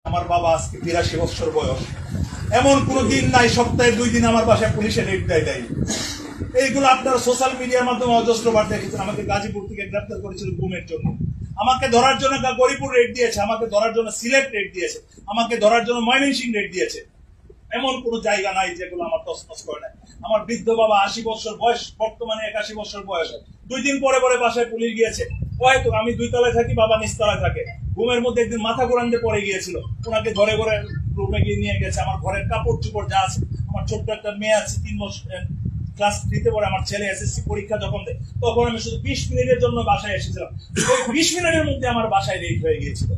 আমার বাবা আজকে ৮২ বছর বয়স, এমন কোন দিন নাই সপ্তাহে 2 দিন আমার বাসায় পুলিশে রেড দেয়। এইগুলো আপনারা সোশ্যাল মিডিয়ার মাধ্যমে অজস্রবার দেখেছেন। আমাকে গাজীপুর থেকে গ্রেফতার করেছিল গুমের জন্য, আমাকে ধরার জন্য গরিপুর রেড দিয়েছে, আমাকে ধরার জন্য সিলেট রেড দিয়েছে, আমাকে ধরার জন্য ময়মনসিংহ রেড দিয়েছে। এমন কোন জায়গা নাই যেগুলো আমার তছনছ করে নাই। আমার বৃদ্ধ বাবা 80 বছর বয়স, বর্তমানে 81 বছর বয়স, 2 দিন পরে বাসায় পুলিশ গিয়েছে। হয়তো আমি 2 তলায় থাকি, বাবা নিচতলায় থাকে। ঘুমের মধ্যে একদিন মাথা ঘোরান দিয়ে পড়ে গিয়েছিল, ওনাকে ঘরে রুমে গিয়ে নিয়ে গেছে। আমার ঘরের কাপড় চোপড় যা আছে, আমার ছোট্ট একটা মেয়ে আছে 3 বছর, ক্লাস 3-তে পড়ে, আমার ছেলে এসএসসি পরীক্ষা যখন দেয় তখন আমি শুধু 20 মিনিটের জন্য বাসায় এসেছিলাম। ওই 20 মিনিটের মধ্যে আমার বাসায় রেড হয়ে গিয়েছিল।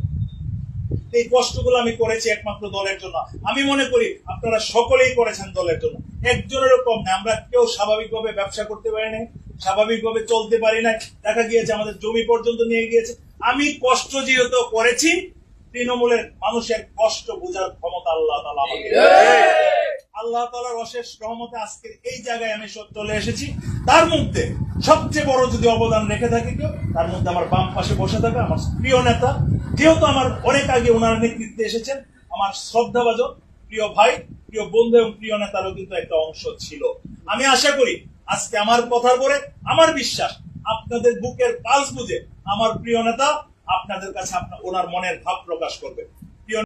এই কষ্টগুলো আমি করেছি একমাত্র দলের জন্য। আমি মনে করি আপনারা সকলেই করেছেন দলের জন্য, একজনেরও কম না। আমরা কেউ স্বাভাবিকভাবে ব্যবসা করতে পারি নাই, স্বাভাবিকভাবে চলতে পারি না। দেখা গিয়েছে আমাদের জমি পর্যন্ত নিয়ে গিয়েছে। আমি কষ্ট যেহেতু করেছি, তৃণমূলের মানুষের কষ্ট বোঝার ক্ষমতা আল্লাহ তাআলা আমাকে, আল্লাহ তাআলার অশেষ রহমতে আজকে এই জায়গায় আমি চলে এসেছি। তার মধ্যে সবচেয়ে বড় যদি অবদান রেখে থাকে কেউ, তার মধ্যে আমার বাম পাশে বসে থাকা আমার প্রিয় নেতা, যেহেতু আমার অনেক আগে ওনার নেতৃত্বে এসেছেন, আমার শ্রদ্ধাভাজন প্রিয় ভাই, প্রিয় বন্ধু এবং প্রিয় নেতারও কিন্তু একটা অংশ ছিল। আমি আশা করি আজকে আমার কথার পরে, আমার বিশ্বাস আপনাদের বুকের পালস বুঝে আমার প্রিয় নেতা আপনাদের কাছে ওনার মনের ভাব প্রকাশ করবে। প্রিয়